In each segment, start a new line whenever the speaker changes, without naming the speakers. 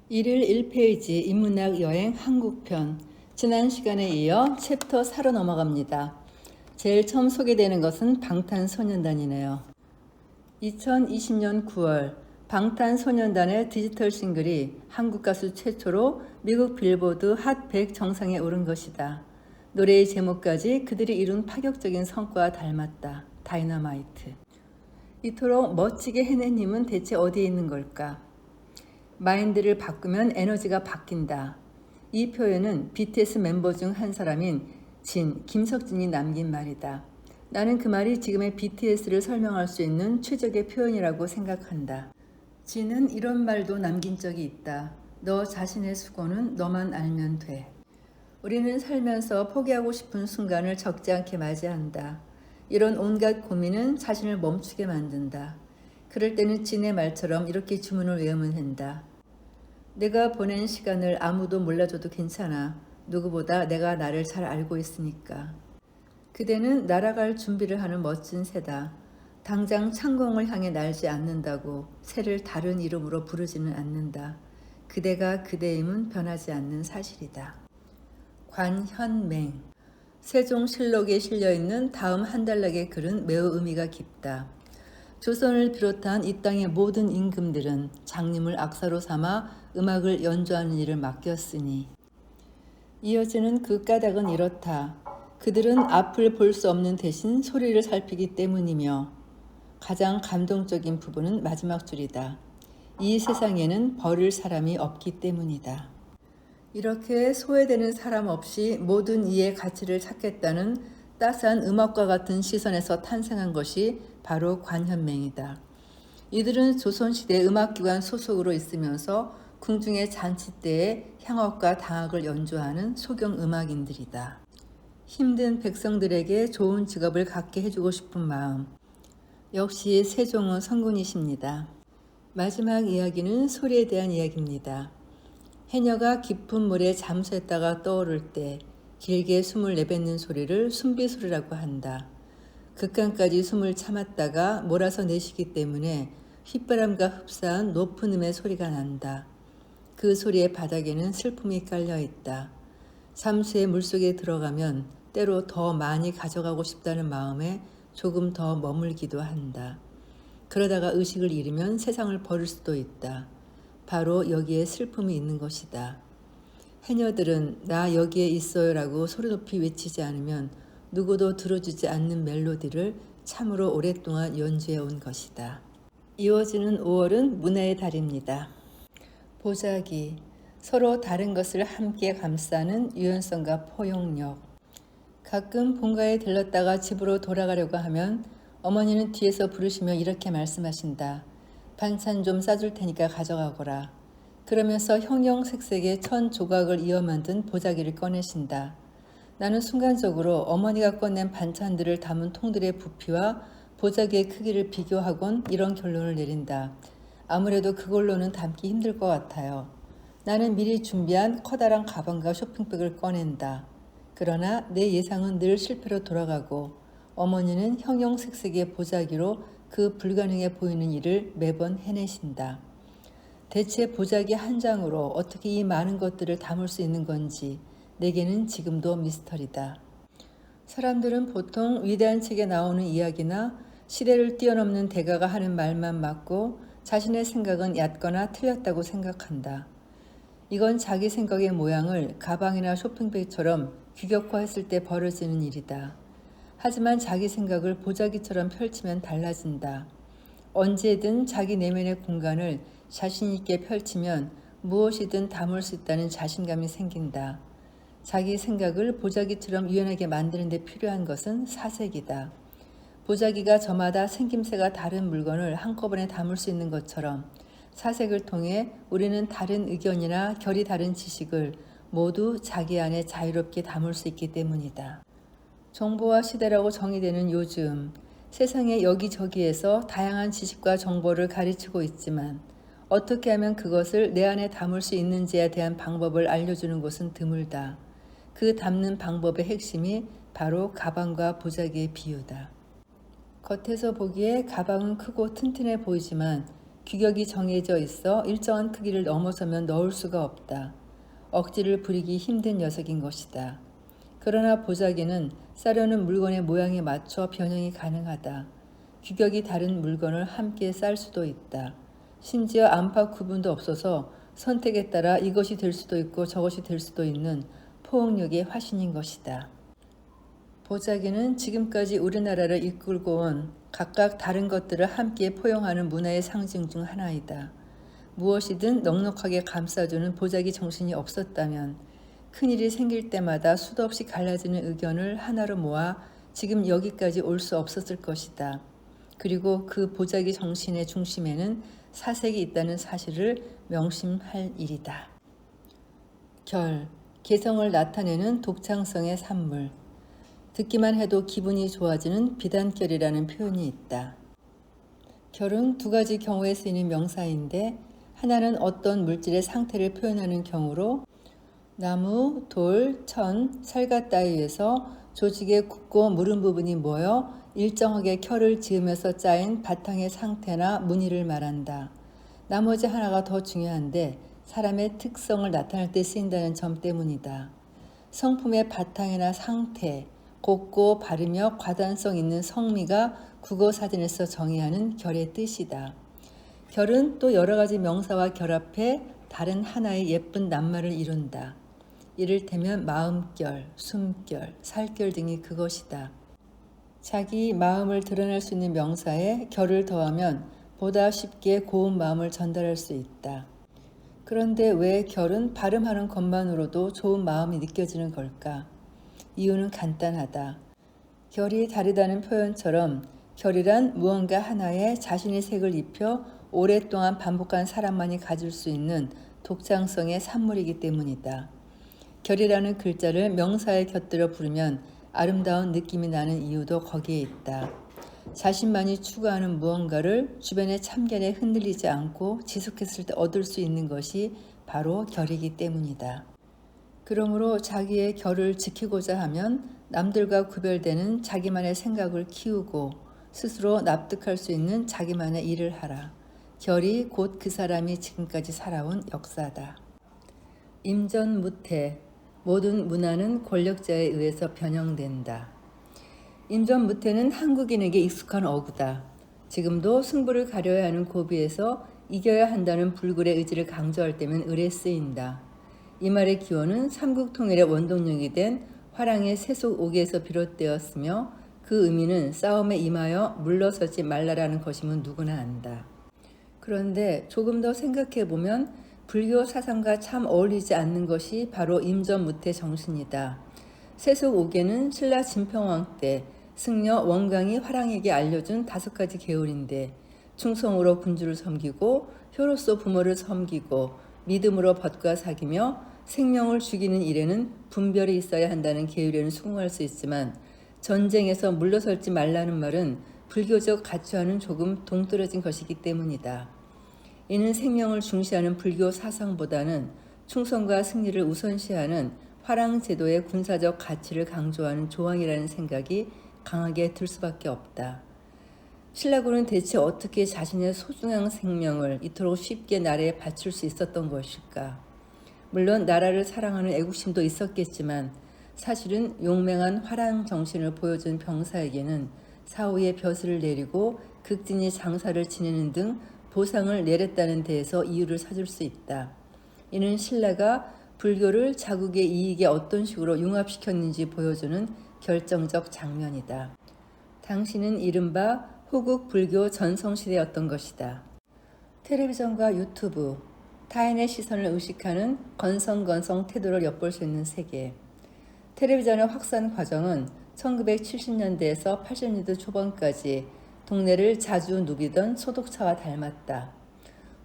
일일 1페이지 인문학 여행 한국편. 지난 시간에 이어 챕터 4로 넘어갑니다. 제일 처음 소개되는 것은 방탄소년단이네요. 2020년 9월 방탄소년단의 디지털 싱글이 한국 가수 최초로 미국 빌보드 핫 100 정상에 오른 것이다. 노래의 제목까지 그들이 이룬 파격적인 성과와 닮았다. 다이너마이트. 이토록 멋지게 해낸 힘은 대체 어디에 있는 걸까? 마인드를 바꾸면 에너지가 바뀐다. 이 표현은 BTS 멤버 중 한 사람인 김석진이 남긴 말이다. 나는 그 말이 지금의 BTS를 설명할 수 있는 최적의 표현이라고 생각한다. 진은 이런 말도 남긴 적이 있다. 너 자신의 수고는 너만 알면 돼. 우리는 살면서 포기하고 싶은 순간을 적지 않게 맞이한다. 이런 온갖 고민은 자신을 멈추게 만든다. 그럴 때는 진의 말처럼 이렇게 주문을 외우면 된다. 내가 보낸 시간을 아무도 몰라줘도 괜찮아. 누구보다 내가 나를 잘 알고 있으니까. 그대는 날아갈 준비를 하는 멋진 새다. 당장 창공을 향해 날지 않는다고 새를 다른 이름으로 부르지는 않는다. 그대가 그대임은 변하지 않는 사실이다. 관현맹. 세종실록에 실려있는 다음 한 단락의 글은 매우 의미가 깊다. 조선을 비롯한 이 땅의 모든 임금들은 장님을 악사로 삼아 음악을 연주하는 일을 맡겼으니. 이어지는 그 까닭은 이렇다. 그들은 앞을 볼 수 없는 대신 소리를 살피기 때문이며, 가장 감동적인 부분은 마지막 줄이다. 이 세상에는 버릴 사람이 없기 때문이다. 이렇게 소외되는 사람 없이 모든 이의 가치를 찾겠다는 따스한 음악과 같은 시선에서 탄생한 것이 바로 관현맹이다. 이들은 조선시대 음악기관 소속으로 있으면서 궁중의 잔치 때에 향업과 당악을 연주하는 소경 음악인들이다. 힘든 백성들에게 좋은 직업을 갖게 해주고 싶은 마음. 역시 세종은 성군이십니다. 마지막 이야기는 소리에 대한 이야기입니다. 해녀가 깊은 물에 잠수했다가 떠오를 때 길게 숨을 내뱉는 소리를 숨비소리라고 한다. 극간까지 숨을 참았다가 몰아서 내쉬기 때문에 휘바람과 흡사한 높은 음의 소리가 난다. 그 소리의 바닥에는 슬픔이 깔려 있다. 잠수의 물속에 들어가면 때로 더 많이 가져가고 싶다는 마음에 조금 더 머물기도 한다. 그러다가 의식을 잃으면 세상을 버릴 수도 있다. 바로 여기에 슬픔이 있는 것이다. 해녀들은 나 여기에 있어요라고 소리 높이 외치지 않으면 누구도 들어주지 않는 멜로디를 참으로 오랫동안 연주해 온 것이다. 이어지는 5월은 문화의 달입니다. 보자기, 서로 다른 것을 함께 감싸는 유연성과 포용력. 가끔 본가에 들렀다가 집으로 돌아가려고 하면 어머니는 뒤에서 부르시며 이렇게 말씀하신다. 반찬 좀 싸줄 테니까 가져가거라. 그러면서 형형색색의 천 조각을 이어 만든 보자기를 꺼내신다. 나는 순간적으로 어머니가 꺼낸 반찬들을 담은 통들의 부피와 보자기의 크기를 비교하곤 이런 결론을 내린다. 아무래도 그걸로는 담기 힘들 것 같아요. 나는 미리 준비한 커다란 가방과 쇼핑백을 꺼낸다. 그러나 내 예상은 늘 실패로 돌아가고 어머니는 형형색색의 보자기로 그 불가능해 보이는 일을 매번 해내신다. 대체 보자기 한 장으로 어떻게 이 많은 것들을 담을 수 있는 건지 내게는 지금도 미스터리다. 사람들은 보통 위대한 책에 나오는 이야기나 시대를 뛰어넘는 대가가 하는 말만 맞고 자신의 생각은 얕거나 틀렸다고 생각한다. 이건 자기 생각의 모양을 가방이나 쇼핑백처럼 규격화했을 때 벌어지는 일이다. 하지만 자기 생각을 보자기처럼 펼치면 달라진다. 언제든 자기 내면의 공간을 자신 있게 펼치면 무엇이든 담을 수 있다는 자신감이 생긴다. 자기 생각을 보자기처럼 유연하게 만드는 데 필요한 것은 사색이다. 보자기가 저마다 생김새가 다른 물건을 한꺼번에 담을 수 있는 것처럼 사색을 통해 우리는 다른 의견이나 결이 다른 지식을 모두 자기 안에 자유롭게 담을 수 있기 때문이다. 정보화 시대라고 정의되는 요즘 세상의 여기저기에서 다양한 지식과 정보를 가르치고 있지만 어떻게 하면 그것을 내 안에 담을 수 있는지에 대한 방법을 알려주는 곳은 드물다. 그 담는 방법의 핵심이 바로 가방과 보자기의 비유다. 겉에서 보기에 가방은 크고 튼튼해 보이지만 규격이 정해져 있어 일정한 크기를 넘어서면 넣을 수가 없다. 억지를 부리기 힘든 녀석인 것이다. 그러나 보자기는 싸려는 물건의 모양에 맞춰 변형이 가능하다. 규격이 다른 물건을 함께 쌀 수도 있다. 심지어 안팎 구분도 없어서 선택에 따라 이것이 될 수도 있고 저것이 될 수도 있는 포용력의 화신인 것이다. 보자기는 지금까지 우리나라를 이끌고 온 각각 다른 것들을 함께 포용하는 문화의 상징 중 하나이다. 무엇이든 넉넉하게 감싸주는 보자기 정신이 없었다면 큰일이 생길 때마다 수도 없이 갈라지는 의견을 하나로 모아 지금 여기까지 올 수 없었을 것이다. 그리고 그 보자기 정신의 중심에는 사색이 있다는 사실을 명심할 일이다. 결, 개성을 나타내는 독창성의 산물. 듣기만 해도 기분이 좋아지는 비단결이라는 표현이 있다. 결은 두 가지 경우에 쓰이는 명사인데 하나는 어떤 물질의 상태를 표현하는 경우로 나무, 돌, 천, 살갗 따위에서 조직의 굵고 무른 부분이 모여 일정하게 결을 지으면서 짜인 바탕의 상태나 무늬를 말한다. 나머지 하나가 더 중요한데 사람의 특성을 나타낼 때 쓰인다는 점 때문이다. 성품의 바탕이나 상태, 곱고 바르며 과단성 있는 성미가 국어사전에서 정의하는 결의 뜻이다. 결은 또 여러 가지 명사와 결합해 다른 하나의 예쁜 낱말을 이룬다. 이를테면 마음결, 숨결, 살결 등이 그것이다. 자기 마음을 드러낼 수 있는 명사에 결을 더하면 보다 쉽게 고운 마음을 전달할 수 있다. 그런데 왜 결은 발음하는 것만으로도 좋은 마음이 느껴지는 걸까? 이유는 간단하다. 결이 다르다는 표현처럼 결이란 무언가 하나에 자신의 색을 입혀 오랫동안 반복한 사람만이 가질 수 있는 독창성의 산물이기 때문이다. 결이라는 글자를 명사에 곁들여 부르면 아름다운 느낌이 나는 이유도 거기에 있다. 자신만이 추구하는 무언가를 주변의 참견에 흔들리지 않고 지속했을 때 얻을 수 있는 것이 바로 결이기 때문이다. 그러므로 자기의 결을 지키고자 하면 남들과 구별되는 자기만의 생각을 키우고 스스로 납득할 수 있는 자기만의 일을 하라. 결이 곧 그 사람이 지금까지 살아온 역사다. 임전무태. 모든 문화는 권력자에 의해서 변형된다. 임전무태는 한국인에게 익숙한 어구다. 지금도 승부를 가려야 하는 고비에서 이겨야 한다는 불굴의 의지를 강조할 때면 을에 쓰인다. 이 말의 기원은 삼국통일의 원동력이 된 화랑의 세속오기에서 비롯되었으며 그 의미는 싸움에 임하여 물러서지 말라라는 것임은 누구나 안다. 그런데 조금 더 생각해보면 불교 사상과 참 어울리지 않는 것이 바로 임전무태 정신이다. 세속오계는 신라 진평왕 때 승려 원광이 화랑에게 알려준 5가지 계율인데 충성으로 군주를 섬기고 효로서 부모를 섬기고 믿음으로 벗과 사귀며 생명을 죽이는 일에는 분별이 있어야 한다는 계율에는 수긍할 수 있지만 전쟁에서 물러설지 말라는 말은 불교적 가치와는 조금 동떨어진 것이기 때문이다. 이는 생명을 중시하는 불교 사상보다는 충성과 승리를 우선시하는 화랑 제도의 군사적 가치를 강조하는 조항이라는 생각이 강하게 들 수밖에 없다. 신라군은 대체 어떻게 자신의 소중한 생명을 이토록 쉽게 나라에 바칠 수 있었던 것일까? 물론 나라를 사랑하는 애국심도 있었겠지만 사실은 용맹한 화랑 정신을 보여준 병사에게는 사후에 벼슬을 내리고 극진히 장사를 지내는 등 보상을 내렸다는 데에서 이유를 찾을 수 있다. 이는 신라가 불교를 자국의 이익에 어떤 식으로 융합시켰는지 보여주는 결정적 장면이다. 당시는 이른바 호국 불교 전성시대였던 것이다. 텔레비전과 유튜브, 타인의 시선을 의식하는 건성건성 태도를 엿볼 수 있는 세계. 텔레비전의 확산 과정은 1970년대에서 80년대 초반까지 동네를 자주 누비던 소독차와 닮았다.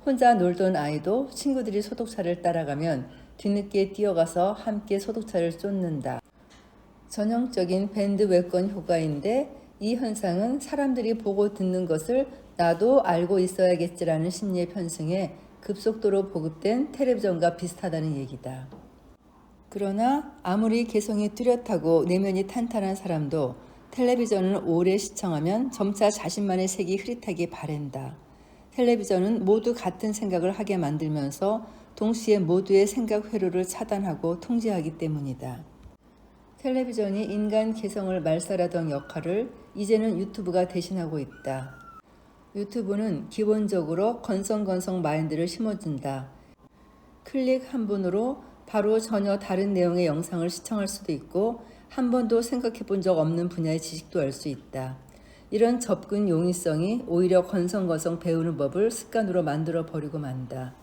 혼자 놀던 아이도 친구들이 소독차를 따라가면 뒤늦게 뛰어가서 함께 소독차를 쫓는다. 전형적인 밴드웨건 효과인데 이 현상은 사람들이 보고 듣는 것을 나도 알고 있어야겠지라는 심리의 편승에 급속도로 보급된 텔레비전과 비슷하다는 얘기다. 그러나 아무리 개성이 뚜렷하고 내면이 탄탄한 사람도 텔레비전을 오래 시청하면 점차 자신만의 색이 흐릿하게 바랜다. 텔레비전은 모두 같은 생각을 하게 만들면서 동시에 모두의 생각 회로를 차단하고 통제하기 때문이다. 텔레비전이 인간 개성을 말살하던 역할을 이제는 유튜브가 대신하고 있다. 유튜브는 기본적으로 건성건성 마인드를 심어준다. 클릭 한 번으로 바로 전혀 다른 내용의 영상을 시청할 수도 있고 한 번도 생각해 본 적 없는 분야의 지식도 알 수 있다. 이런 접근 용이성이 오히려 건성건성 배우는 법을 습관으로 만들어 버리고 만다.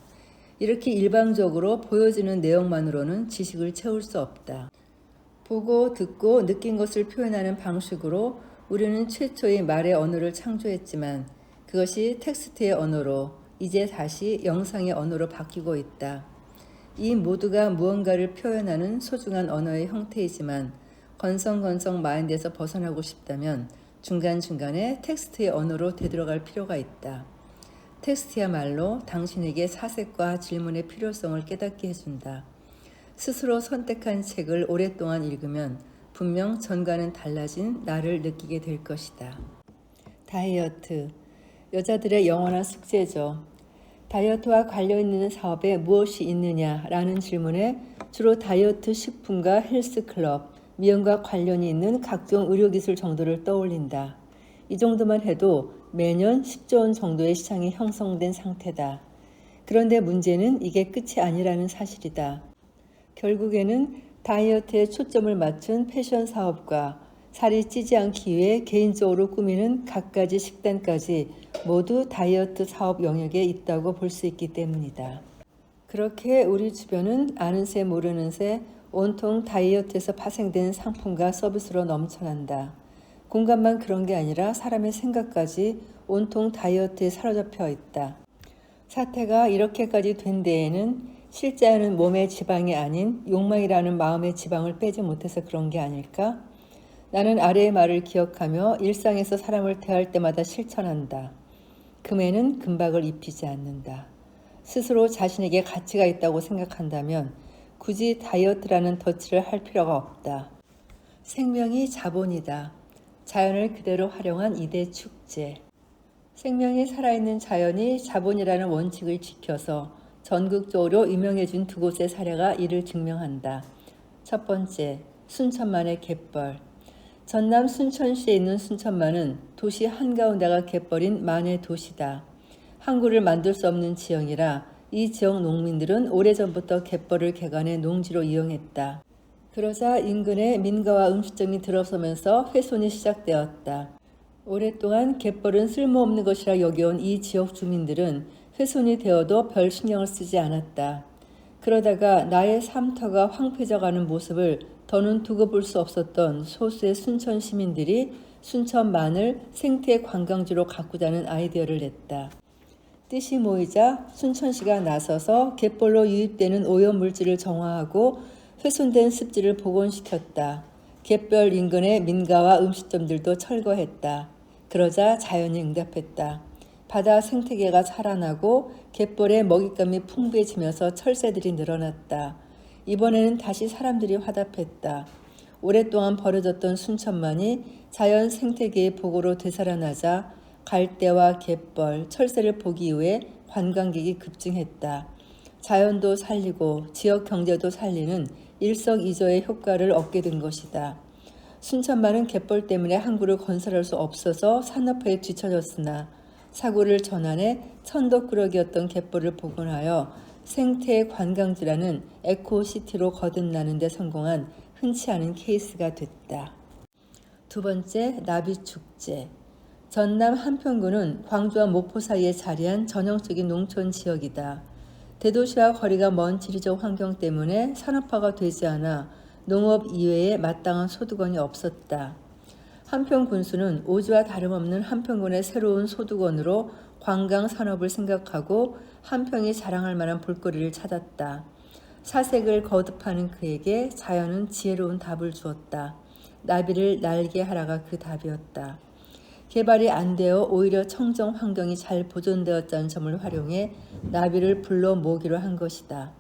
이렇게 일방적으로 보여지는 내용만으로는 지식을 채울 수 없다. 보고 듣고 느낀 것을 표현하는 방식으로 우리는 최초의 말의 언어를 창조했지만 그것이 텍스트의 언어로 이제 다시 영상의 언어로 바뀌고 있다. 이 모두가 무언가를 표현하는 소중한 언어의 형태이지만 건성건성 마인드에서 벗어나고 싶다면 중간중간에 텍스트의 언어로 되돌아갈 필요가 있다. 텍스트야말로 당신에게 사색과 질문의 필요성을 깨닫게 해준다. 스스로 선택한 책을 오랫동안 읽으면 분명 전과는 달라진 나를 느끼게 될 것이다. 다이어트, 여자들의 영원한 숙제죠. 다이어트와 관련 있는 사업에 무엇이 있느냐라는 질문에 주로 다이어트 식품과 헬스클럽, 미용과 관련이 있는 각종 의료기술 정도를 떠올린다. 이 정도만 해도 매년 10조 원 정도의 시장이 형성된 상태다. 그런데 문제는 이게 끝이 아니라는 사실이다. 결국에는 다이어트에 초점을 맞춘 패션 사업과 살이 찌지 않기 위해 개인적으로 꾸미는 갖가지 식단까지 모두 다이어트 사업 영역에 있다고 볼 수 있기 때문이다. 그렇게 우리 주변은 아는 새 모르는 새 온통 다이어트에서 파생된 상품과 서비스로 넘쳐난다. 공간만 그런 게 아니라 사람의 생각까지 온통 다이어트에 사로잡혀 있다. 사태가 이렇게까지 된 데에는 실제하는 몸의 지방이 아닌 욕망이라는 마음의 지방을 빼지 못해서 그런 게 아닐까? 나는 아래의 말을 기억하며 일상에서 사람을 대할 때마다 실천한다. 금에는 금박을 입히지 않는다. 스스로 자신에게 가치가 있다고 생각한다면 굳이 다이어트라는 덫을 할 필요가 없다. 생명이 자본이다. 자연을 그대로 활용한 이대 축제. 생명이 살아있는 자연이 자본이라는 원칙을 지켜서 전국적으로 유명해진 두 곳의 사례가 이를 증명한다. 첫 번째, 순천만의 갯벌. 전남 순천시에 있는 순천만은 도시 한가운데가 갯벌인 만의 도시다. 항구를 만들 수 없는 지형이라 이 지역 농민들은 오래전부터 갯벌을 개간해 농지로 이용했다. 그러자 인근에 민가와 음식점이 들어서면서 훼손이 시작되었다. 오랫동안 갯벌은 쓸모없는 것이라 여겨온 이 지역 주민들은 훼손이 되어도 별 신경을 쓰지 않았다. 그러다가 나의 삶터가 황폐져가는 모습을 더는 두고 볼 수 없었던 소수의 순천 시민들이 순천만을 생태 관광지로 가꾸자는 아이디어를 냈다. 뜻이 모이자 순천시가 나서서 갯벌로 유입되는 오염물질을 정화하고 훼손된 습지를 복원시켰다. 갯벌 인근의 민가와 음식점들도 철거했다. 그러자 자연이 응답했다. 바다 생태계가 살아나고 갯벌의 먹잇감이 풍부해지면서 철새들이 늘어났다. 이번에는 다시 사람들이 화답했다. 오랫동안 버려졌던 순천만이 자연 생태계의 보고로 되살아나자 갈대와 갯벌, 철새를 보기 위해 관광객이 급증했다. 자연도 살리고 지역 경제도 살리는 일석이조의 효과를 얻게 된 것이다. 순천만은 갯벌 때문에 항구를 건설할 수 없어서 산업화에 뒤처졌으나 사고를 전환해 천덕꾸러기였던 갯벌을 복원하여 생태 관광지라는 에코시티로 거듭나는 데 성공한 흔치 않은 케이스가 됐다. 두 번째, 나비축제. 전남 한평군은 광주와 목포 사이에 자리한 전형적인 농촌 지역이다. 대도시와 거리가 먼 지리적 환경 때문에 산업화가 되지 않아 농업 이외에 마땅한 소득원이 없었다. 한평군수는 오지와 다름없는 한평군의 새로운 소득원으로 관광 산업을 생각하고 한평이 자랑할 만한 볼거리를 찾았다. 사색을 거듭하는 그에게 자연은 지혜로운 답을 주었다. 나비를 날게 하라가 그 답이었다. 개발이 안 되어 오히려 청정 환경이 잘 보존되었다는 점을 활용해 나비를 불러 모으기로 한 것이다.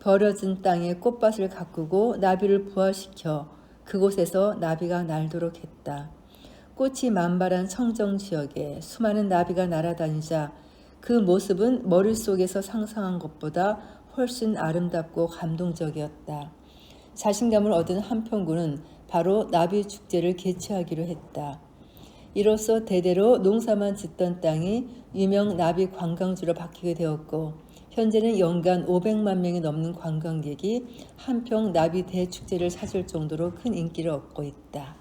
버려진 땅에 꽃밭을 가꾸고 나비를 부화시켜 그곳에서 나비가 날도록 했다. 꽃이 만발한 청정 지역에 수많은 나비가 날아다니자 그 모습은 머릿속에서 상상한 것보다 훨씬 아름답고 감동적이었다. 자신감을 얻은 한평군은 바로 나비 축제를 개최하기로 했다. 이로써 대대로 농사만 짓던 땅이 유명 나비 관광지로 바뀌게 되었고 현재는 연간 500만 명이 넘는 관광객이 한평 나비 대축제를 찾을 정도로 큰 인기를 얻고 있다.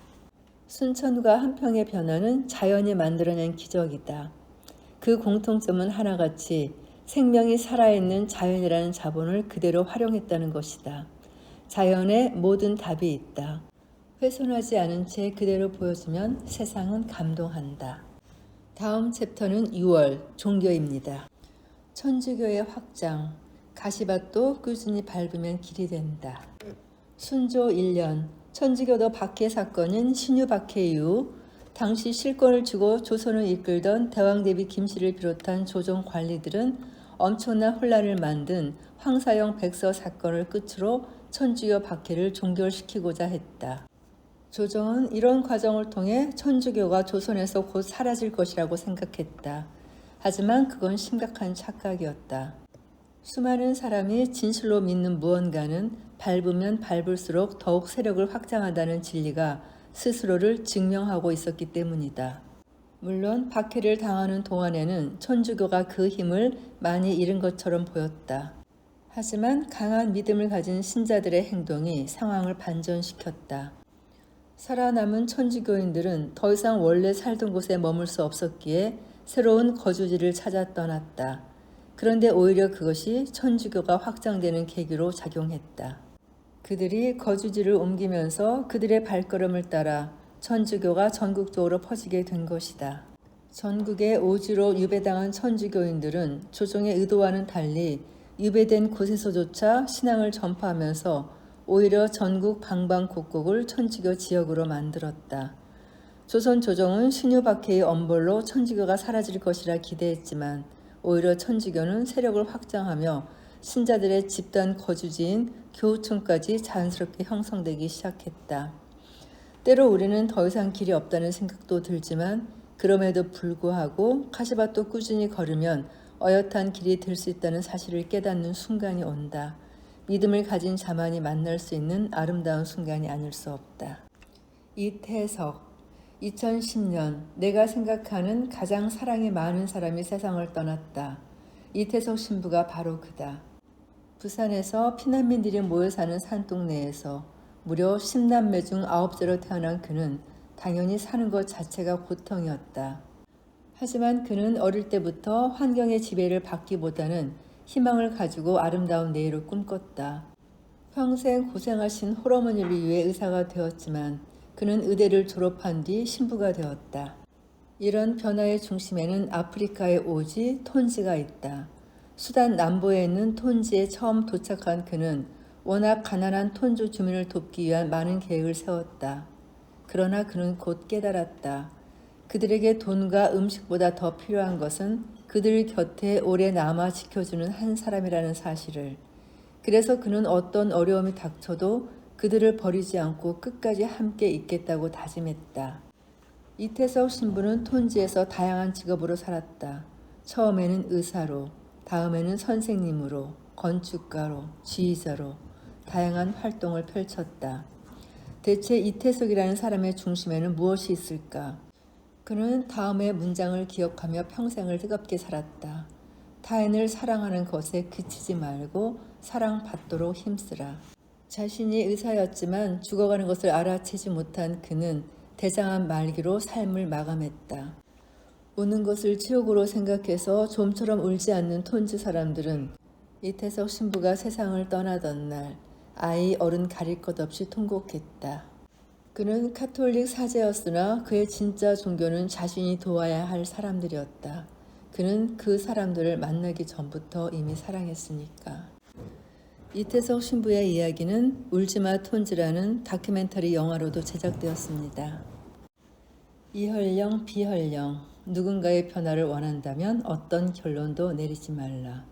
순천과 한평의 변화는 자연이 만들어낸 기적이다. 그 공통점은 하나같이 생명이 살아있는 자연이라는 자본을 그대로 활용했다는 것이다. 자연에 모든 답이 있다. 훼손하지 않은 채 그대로 보여주면 세상은 감동한다. 다음 챕터는 6월 종교입니다. 천주교의 확장, 가시밭도 꾸준히 밟으면 길이 된다. 순조 1년, 천주교도 박해 사건인 신유 박해 이후 당시 실권을 쥐고 조선을 이끌던 대왕대비 김씨를 비롯한 조정 관리들은 엄청난 혼란을 만든 황사영 백서 사건을 끝으로 천주교 박해를 종결시키고자 했다. 조정은 이런 과정을 통해 천주교가 조선에서 곧 사라질 것이라고 생각했다. 하지만 그건 심각한 착각이었다. 수많은 사람이 진실로 믿는 무언가는 밟으면 밟을수록 더욱 세력을 확장한다는 진리가 스스로를 증명하고 있었기 때문이다. 물론 박해를 당하는 동안에는 천주교가 그 힘을 많이 잃은 것처럼 보였다. 하지만 강한 믿음을 가진 신자들의 행동이 상황을 반전시켰다. 살아남은 천주교인들은 더 이상 원래 살던 곳에 머물 수 없었기에 새로운 거주지를 찾아 떠났다. 그런데 오히려 그것이 천주교가 확장되는 계기로 작용했다. 그들이 거주지를 옮기면서 그들의 발걸음을 따라 천주교가 전국적으로 퍼지게 된 것이다. 전국의 오지로 유배당한 천주교인들은 조정의 의도와는 달리 유배된 곳에서조차 신앙을 전파하면서 오히려 전국 방방곡곡을 천주교 지역으로 만들었다. 조선 조정은 신유 박해의 엄벌로 천주교가 사라질 것이라 기대했지만 오히려 천주교는 세력을 확장하며 신자들의 집단 거주지인 교우층까지 자연스럽게 형성되기 시작했다. 때로 우리는 더 이상 길이 없다는 생각도 들지만 그럼에도 불구하고 가시밭도 꾸준히 걸으면 어엿한 길이 될 수 있다는 사실을 깨닫는 순간이 온다. 믿음을 가진 자만이 만날 수 있는 아름다운 순간이 아닐 수 없다. 이태석 2010년 내가 생각하는 가장 사랑이 많은 사람이 세상을 떠났다. 이태석 신부가 바로 그다. 부산에서 피난민들이 모여 사는 산동네에서 무려 10남매 중 9째로 태어난 그는 당연히 사는 것 자체가 고통이었다. 하지만 그는 어릴 때부터 환경의 지배를 받기보다는 희망을 가지고 아름다운 내일을 꿈꿨다. 평생 고생하신 홀어머니를 위해 의사가 되었지만 그는 의대를 졸업한 뒤 신부가 되었다. 이런 변화의 중심에는 아프리카의 오지 톤지가 있다. 수단 남부에 있는 톤지에 처음 도착한 그는 워낙 가난한 톤주 주민을 돕기 위한 많은 계획을 세웠다. 그러나 그는 곧 깨달았다. 그들에게 돈과 음식보다 더 필요한 것은 그들 곁에 오래 남아 지켜주는 한 사람이라는 사실을. 그래서 그는 어떤 어려움이 닥쳐도 그들을 버리지 않고 끝까지 함께 있겠다고 다짐했다. 이태석 신부는 톤지에서 다양한 직업으로 살았다. 처음에는 의사로, 다음에는 선생님으로, 건축가로, 지휘자로 다양한 활동을 펼쳤다. 대체 이태석이라는 사람의 중심에는 무엇이 있을까? 그는 다음의 문장을 기억하며 평생을 뜨겁게 살았다. 타인을 사랑하는 것에 그치지 말고 사랑받도록 힘쓰라. 자신이 의사였지만 죽어가는 것을 알아채지 못한 그는 대장암 말기로 삶을 마감했다. 우는 것을 치욕으로 생각해서 좀처럼 울지 않는 톤주 사람들은 이태석 신부가 세상을 떠나던 날 아이 어른 가릴 것 없이 통곡했다. 그는 카톨릭 사제였으나 그의 진짜 종교는 자신이 도와야 할 사람들이었다. 그는 그 사람들을 만나기 전부터 이미 사랑했으니까. 이태석 신부의 이야기는 울지마 톤지라는 다큐멘터리 영화로도 제작되었습니다. 이헐령 비헐령 누군가의 변화를 원한다면 어떤 결론도 내리지 말라.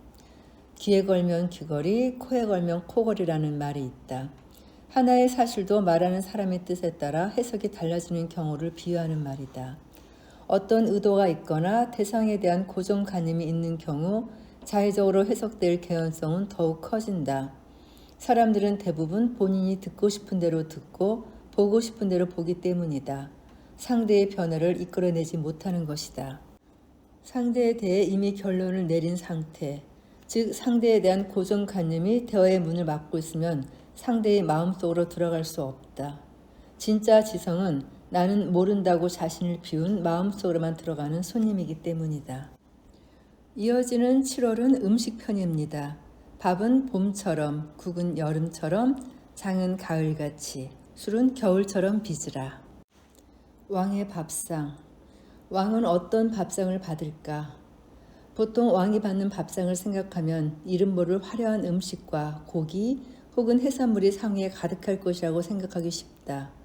귀에 걸면 귀걸이, 코에 걸면 코걸이라는 말이 있다. 하나의 사실도 말하는 사람의 뜻에 따라 해석이 달라지는 경우를 비유하는 말이다. 어떤 의도가 있거나 대상에 대한 고정관념이 있는 경우 자의적으로 해석될 개연성은 더욱 커진다. 사람들은 대부분 본인이 듣고 싶은 대로 듣고 보고 싶은 대로 보기 때문이다. 상대의 변화를 이끌어내지 못하는 것이다. 상대에 대해 이미 결론을 내린 상태, 즉 상대에 대한 고정관념이 대화의 문을 막고 있으면 상대의 마음속으로 들어갈 수 없다. 진짜 지성은 나는 모른다고 자신을 비운 마음속으로만 들어가는 손님이기 때문이다. 이어지는 7월은 음식편입니다. 밥은 봄처럼, 국은 여름처럼, 장은 가을같이, 술은 겨울처럼 빚으라. 왕의 밥상. 왕은 어떤 밥상을 받을까? 보통 왕이 받는 밥상을 생각하면 이름 모를 화려한 음식과 고기 혹은 해산물이 상위에 가득할 것이라고 생각하기 쉽다.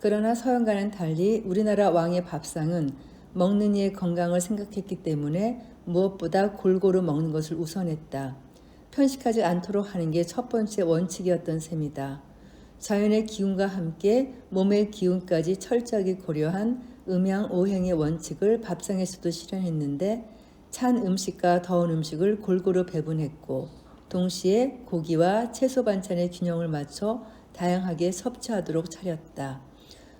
그러나 서양과는 달리 우리나라 왕의 밥상은 먹는 이의 건강을 생각했기 때문에 무엇보다 골고루 먹는 것을 우선했다. 편식하지 않도록 하는 게 첫 번째 원칙이었던 셈이다. 자연의 기운과 함께 몸의 기운까지 철저하게 고려한 음양오행의 원칙을 밥상에서도 실현했는데 찬 음식과 더운 음식을 골고루 배분했고 동시에 고기와 채소 반찬의 균형을 맞춰 다양하게 섭취하도록 차렸다.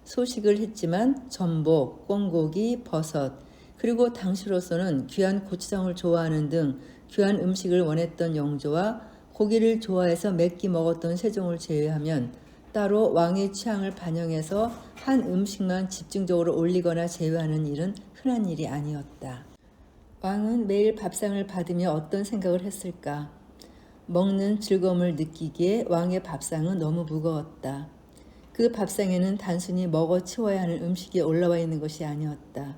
소식을 했지만 전복, 꿩고기, 버섯, 그리고 당시로서는 귀한 고추장을 좋아하는 등 귀한 음식을 원했던 영조와 고기를 좋아해서 맵기 먹었던 세종을 제외하면 따로 왕의 취향을 반영해서 한 음식만 집중적으로 올리거나 제외하는 일은 흔한 일이 아니었다. 왕은 매일 밥상을 받으며 어떤 생각을 했을까? 먹는 즐거움을 느끼기에 왕의 밥상은 너무 무거웠다. 그 밥상에는 단순히 먹어 치워야 하는 음식이 올라와 있는 것이 아니었다.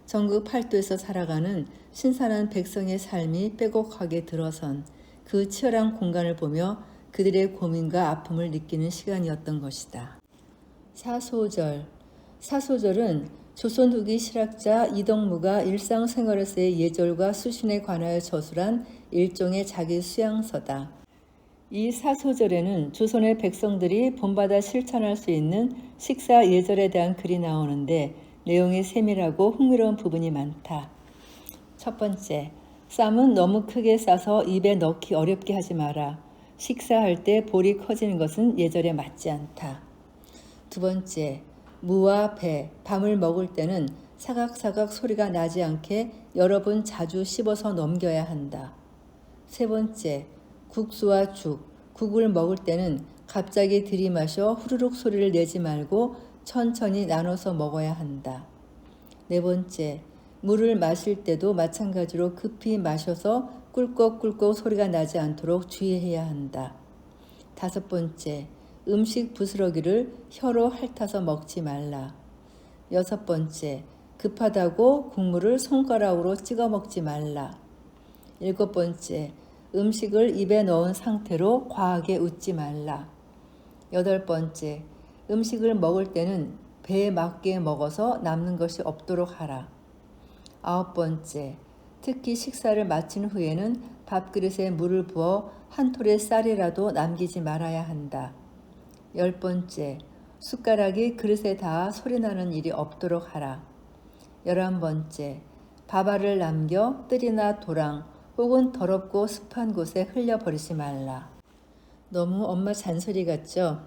전국 팔도에서 살아가는 신선한 백성의 삶이 빼곡하게 들어선 그 치열한 공간을 보며 그들의 고민과 아픔을 느끼는 시간이었던 것이다. 사소절. 사소절은 조선 후기 실학자 이덕무가 일상생활에서의 예절과 수신에 관하여 저술한 일종의 자기 수양서다. 이 사소절에는 조선의 백성들이 본받아 실천할 수 있는 식사 예절에 대한 글이 나오는데 내용이 세밀하고 흥미로운 부분이 많다. 첫 번째, 쌈은 너무 크게 싸서 입에 넣기 어렵게 하지 마라. 식사할 때 볼이 커지는 것은 예절에 맞지 않다. 두 번째, 무와 배, 밤을 먹을 때는 사각사각 소리가 나지 않게 여러 번 자주 씹어서 넘겨야 한다. 세 번째, 국수와 죽, 국을 먹을 때는 갑자기 들이마셔 후루룩 소리를 내지 말고 천천히 나눠서 먹어야 한다. 네 번째, 물을 마실 때도 마찬가지로 급히 마셔서 꿀꺽꿀꺽 소리가 나지 않도록 주의해야 한다. 다섯 번째, 음식 부스러기를 혀로 핥아서 먹지 말라. 여섯 번째, 급하다고 국물을 손가락으로 찍어 먹지 말라. 일곱 번째, 음식을 입에 넣은 상태로 과하게 웃지 말라. 여덟 번째, 음식을 먹을 때는 배에 맞게 먹어서 남는 것이 없도록 하라. 아홉 번째, 특히 식사를 마친 후에는 밥그릇에 물을 부어 한 톨의 쌀이라도 남기지 말아야 한다. 열 번째, 숟가락이 그릇에 닿아 소리나는 일이 없도록 하라. 11번째, 밥알을 남겨 뜰이나 도랑 혹은 더럽고 습한 곳에 흘려버리지 말라. 너무 엄마 잔소리 같죠?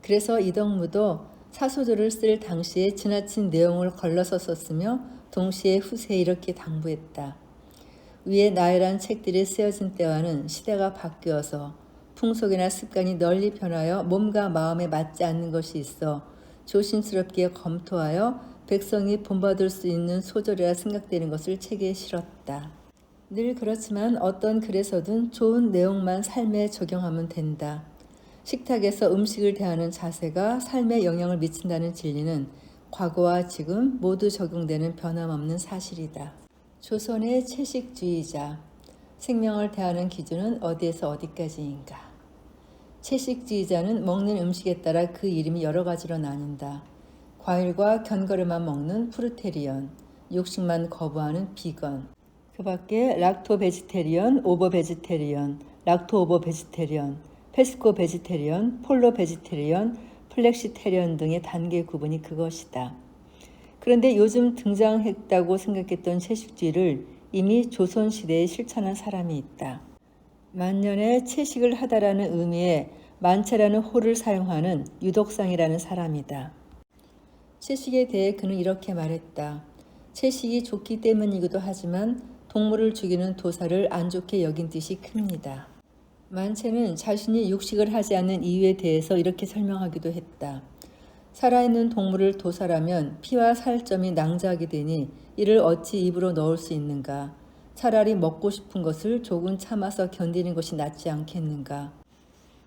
그래서 이덕무도 사소절을 쓸 당시에 지나친 내용을 걸러서 썼으며 동시에 후세에 이렇게 당부했다. 위에 나열한 책들이 쓰여진 때와는 시대가 바뀌어서 풍속이나 습관이 널리 변하여 몸과 마음에 맞지 않는 것이 있어 조심스럽게 검토하여 백성이 본받을 수 있는 소절이라 생각되는 것을 책에 실었다. 늘 그렇지만 어떤 글에서든 좋은 내용만 삶에 적용하면 된다. 식탁에서 음식을 대하는 자세가 삶에 영향을 미친다는 진리는 과거와 지금 모두 적용되는 변함없는 사실이다. 조선의 채식주의자. 생명을 대하는 기준은 어디에서 어디까지인가? 채식주의자는 먹는 음식에 따라 그 이름이 여러 가지로 나뉜다. 과일과 견과류만 먹는 프루테리언, 육식만 거부하는 비건, 그 밖에 락토 베지테리언, 오버 베지테리언, 락토 오버 베지테리언, 페스코 베지테리언, 폴로 베지테리언, 플렉시테리언 등의 단계 구분이 그것이다. 그런데 요즘 등장했다고 생각했던 채식주의를 이미 조선시대에 실천한 사람이 있다. 만년에 채식을 하다라는 의미의 만채라는 호를 사용하는 유덕상이라는 사람이다. 채식에 대해 그는 이렇게 말했다. 채식이 좋기 때문이기도 하지만 동물을 죽이는 도사를 안 좋게 여긴 뜻이 큽니다. 만채는 자신이 육식을 하지 않는 이유에 대해서 이렇게 설명하기도 했다. 살아있는 동물을 도살하면 피와 살점이 낭자하게 되니 이를 어찌 입으로 넣을 수 있는가. 차라리 먹고 싶은 것을 조금 참아서 견디는 것이 낫지 않겠는가.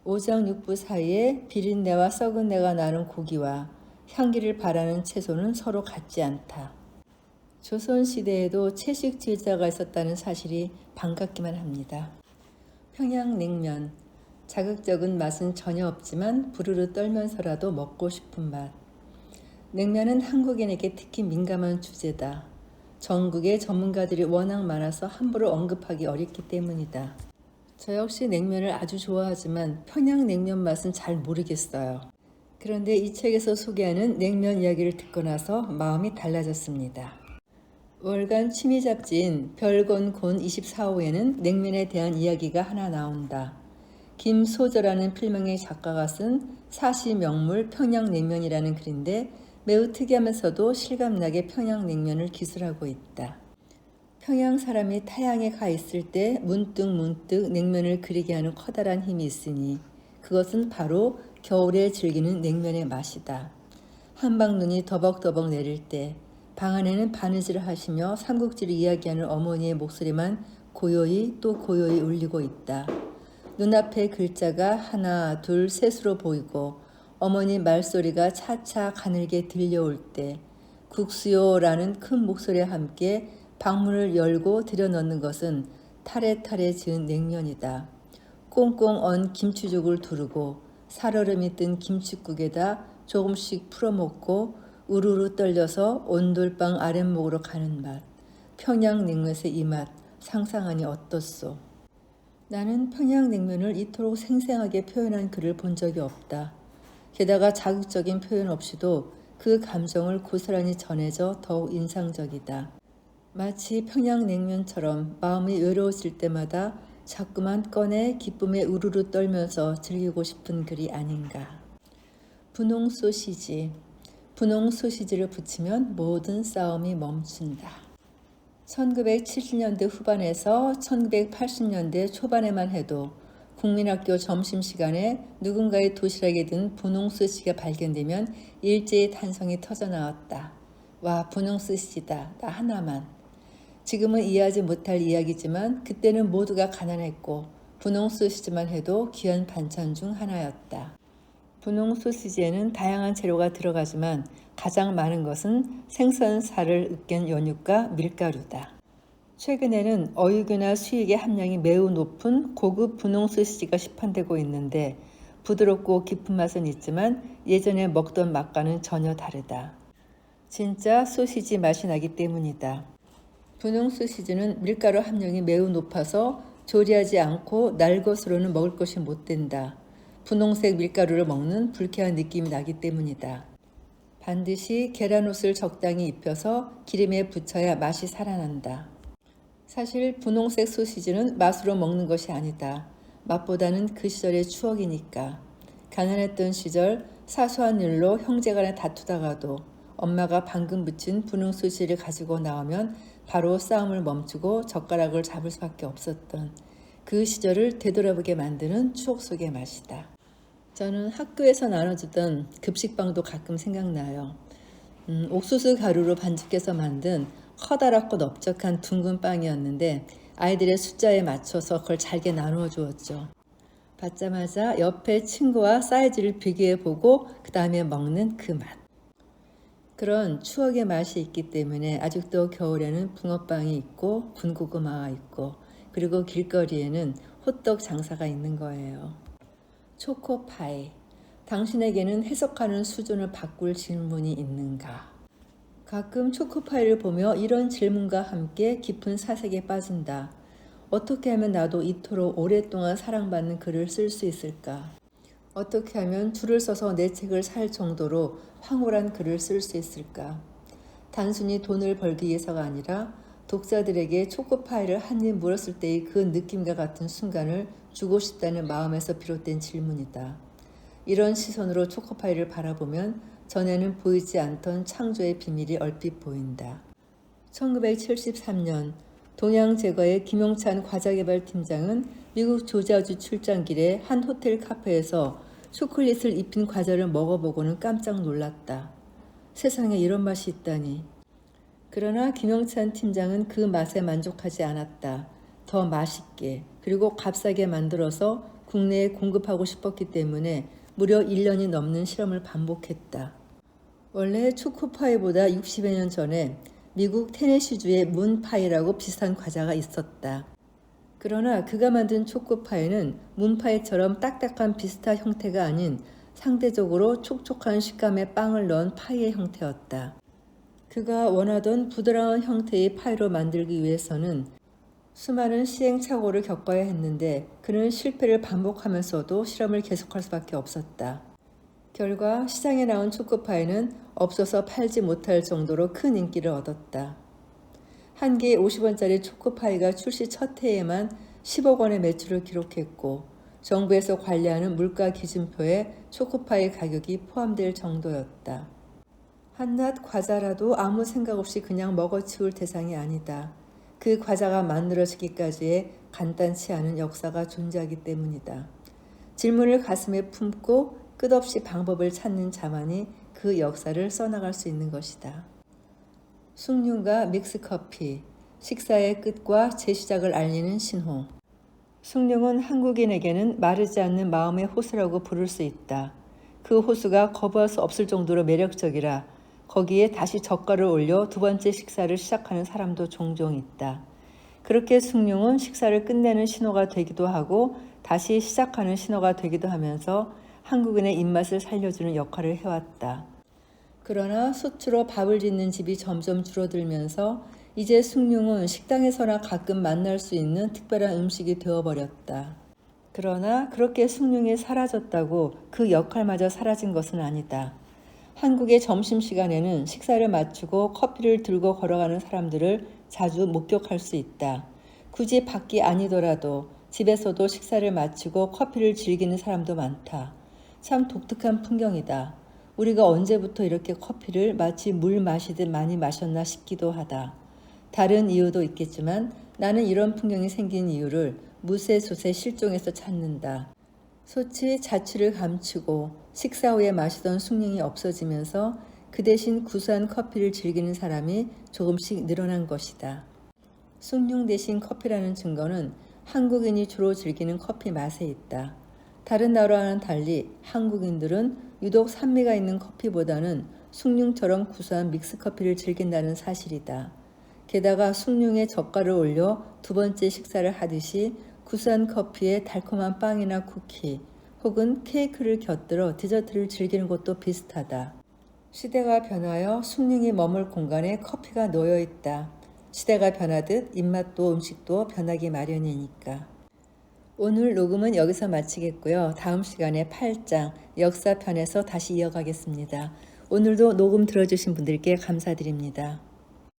오장육부 사이에 비린내와 썩은 내가 나는 고기와 향기를 바라는 채소는 서로 같지 않다. 조선시대에도 채식주의자가 있었다는 사실이 반갑기만 합니다. 평양냉면. 자극적인 맛은 전혀 없지만 부르르 떨면서라도 먹고 싶은 맛. 냉면은 한국인에게 특히 민감한 주제다. 전국에 전문가들이 워낙 많아서 함부로 언급하기 어렵기 때문이다. 저 역시 냉면을 아주 좋아하지만 평양냉면 맛은 잘 모르겠어요. 그런데 이 책에서 소개하는 냉면 이야기를 듣고 나서 마음이 달라졌습니다. 월간 취미 잡지인 별건곤 24호에는 냉면에 대한 이야기가 하나 나온다. 김소저라는 필명의 작가가 쓴 사시명물 평양냉면이라는 글인데 매우 특이하면서도 실감나게 평양냉면을 기술하고 있다. 평양 사람이 타향에 가 있을 때 문득 냉면을 그리게 하는 커다란 힘이 있으니 그것은 바로 겨울에 즐기는 냉면의 맛이다. 한방눈이 더벅더벅 내릴 때 방 안에는 바느질을 하시며 삼국지를 이야기하는 어머니의 목소리만 고요히 또 고요히 울리고 있다. 눈앞에 글자가 하나, 둘, 셋으로 보이고 어머니 말소리가 차차 가늘게 들려올 때 국수요라는 큰 목소리와 함께 방문을 열고 들여넣는 것은 타레타레 지은 냉면이다. 꽁꽁 언 김치죽을 두르고 살얼음이 뜬 김칫국에다 조금씩 풀어먹고 우르르 떨려서 온돌방 아랫목으로 가는 맛. 평양냉면의 이 맛 상상하니 어떻소. 나는 평양냉면을 이토록 생생하게 표현한 글을 본 적이 없다. 게다가 자극적인 표현 없이도 그 감정을 고스란히 전해져 더욱 인상적이다. 마치 평양냉면처럼 마음이 외로워질 때마다 자꾸만 꺼내 기쁨에 우르르 떨면서 즐기고 싶은 글이 아닌가. 분홍 소시지. 분홍 소시지를 붙이면 모든 싸움이 멈춘다. 1970년대 후반에서 1980년대 초반에만 해도 국민학교 점심시간에 누군가의 도시락에 든 분홍 소시지가 발견되면 일제히 탄성이 터져나왔다. 와, 분홍 소시지다. 나 하나만. 지금은 이해하지 못할 이야기지만 그때는 모두가 가난했고 분홍 소시지만 해도 귀한 반찬 중 하나였다. 분홍 소시지에는 다양한 재료가 들어가지만 가장 많은 것은 생선살을 으깬 연육과 밀가루다. 최근에는 어육이나 수육의 함량이 매우 높은 고급 분홍 소시지가 시판되고 있는데 부드럽고 깊은 맛은 있지만 예전에 먹던 맛과는 전혀 다르다. 진짜 소시지 맛이 나기 때문이다. 분홍 소시지는 밀가루 함량이 매우 높아서 조리하지 않고 날 것으로는 먹을 것이 못 된다. 분홍색 밀가루를 먹는 불쾌한 느낌이 나기 때문이다. 반드시 계란옷을 적당히 입혀서 기름에 붙여야 맛이 살아난다. 사실 분홍색 소시지는 맛으로 먹는 것이 아니다. 맛보다는 그 시절의 추억이니까. 가난했던 시절 사소한 일로 형제간에 다투다가도 엄마가 방금 부친 분홍 소시지를 가지고 나오면 바로 싸움을 멈추고 젓가락을 잡을 수밖에 없었던 그 시절을 되돌아보게 만드는 추억 속의 맛이다. 저는 학교에서 나눠주던 급식빵도 가끔 생각나요. 옥수수 가루로 반죽해서 만든 커다랗고 넓적한 둥근 빵이었는데 아이들의 숫자에 맞춰서 그걸 잘게 나누어 주었죠. 받자마자 옆에 친구와 사이즈를 비교해보고 그 다음에 먹는 그 맛. 그런 추억의 맛이 있기 때문에 아직도 겨울에는 붕어빵이 있고 군고구마가 있고 그리고 길거리에는 호떡 장사가 있는 거예요. 초코파이. 당신에게는 해석하는 수준을 바꿀 질문이 있는가? 가끔 초코파이를 보며 이런 질문과 함께 깊은 사색에 빠진다. 어떻게 하면 나도 이토록 오랫동안 사랑받는 글을 쓸 수 있을까? 어떻게 하면 줄을 서서 내 책을 살 정도로 황홀한 글을 쓸 수 있을까? 단순히 돈을 벌기 위해서가 아니라 독자들에게 초코파이를 한 입 물었을 때의 그 느낌과 같은 순간을 주고 싶다는 마음에서 비롯된 질문이다. 이런 시선으로 초코파이를 바라보면 전에는 보이지 않던 창조의 비밀이 얼핏 보인다. 1973년 동양제과의 김용찬 과자개발팀장은 미국 조지아주 출장길에 한 호텔 카페에서 초콜릿을 입힌 과자를 먹어보고는 깜짝 놀랐다. 세상에 이런 맛이 있다니. 그러나 김용찬 팀장은 그 맛에 만족하지 않았다. 더 맛있게 그리고 값싸게 만들어서 국내에 공급하고 싶었기 때문에 무려 1년이 넘는 실험을 반복했다. 원래 초코파이보다 60여 년 전에 미국 테네시주의 문파이라고 비슷한 과자가 있었다. 그러나 그가 만든 초코파이는 문파이처럼 딱딱한 비스타 형태가 아닌 상대적으로 촉촉한 식감의 빵을 넣은 파이의 형태였다. 그가 원하던 부드러운 형태의 파이로 만들기 위해서는 수많은 시행착오를 겪어야 했는데 그는 실패를 반복하면서도 실험을 계속할 수밖에 없었다. 결과 시장에 나온 초코파이는 없어서 팔지 못할 정도로 큰 인기를 얻었다. 한 개에 50원짜리 초코파이가 출시 첫 해에만 10억 원의 매출을 기록했고 정부에서 관리하는 물가 기준표에 초코파이 가격이 포함될 정도였다. 한낱 과자라도 아무 생각 없이 그냥 먹어치울 대상이 아니다. 그 과자가 만들어지기까지의 간단치 않은 역사가 존재하기 때문이다. 질문을 가슴에 품고 끝없이 방법을 찾는 자만이 그 역사를 써나갈 수 있는 것이다. 숭늉과 믹스커피, 식사의 끝과 재시작을 알리는 신호. 숭늉은 한국인에게는 마르지 않는 마음의 호수라고 부를 수 있다. 그 호수가 거부할 수 없을 정도로 매력적이라 거기에 다시 젓갈을 올려 두 번째 식사를 시작하는 사람도 종종 있다. 그렇게 숭늉은 식사를 끝내는 신호가 되기도 하고 다시 시작하는 신호가 되기도 하면서 한국인의 입맛을 살려주는 역할을 해왔다. 그러나 소주로 밥을 짓는 집이 점점 줄어들면서 이제 숭늉은 식당에서나 가끔 만날 수 있는 특별한 음식이 되어버렸다. 그러나 그렇게 숭늉이 사라졌다고 그 역할마저 사라진 것은 아니다. 한국의 점심시간에는 식사를 마치고 커피를 들고 걸어가는 사람들을 자주 목격할 수 있다. 굳이 밖이 아니더라도 집에서도 식사를 마치고 커피를 즐기는 사람도 많다. 참 독특한 풍경이다. 우리가 언제부터 이렇게 커피를 마치 물 마시듯 많이 마셨나 싶기도 하다. 다른 이유도 있겠지만 나는 이런 풍경이 생긴 이유를 무쇠솥의 실종에서 찾는다. 솥이 자취를 감추고 식사 후에 마시던 숭늉이 없어지면서 그 대신 구수한 커피를 즐기는 사람이 조금씩 늘어난 것이다. 숭늉 대신 커피라는 증거는 한국인이 주로 즐기는 커피 맛에 있다. 다른 나라와는 달리 한국인들은 유독 산미가 있는 커피보다는 숭늉처럼 구수한 믹스커피를 즐긴다는 사실이다. 게다가 숭늉에 젓갈을 올려 두 번째 식사를 하듯이 구수한 커피에 달콤한 빵이나 쿠키 혹은 케이크를 곁들여 디저트를 즐기는 것도 비슷하다. 시대가 변하여 숭늉이 머물 공간에 커피가 놓여 있다. 시대가 변하듯 입맛도 음식도 변하기 마련이니까. 오늘 녹음은 여기서 마치겠고요. 다음 시간에 8장 역사편에서 다시 이어가겠습니다. 오늘도 녹음 들어주신 분들께 감사드립니다.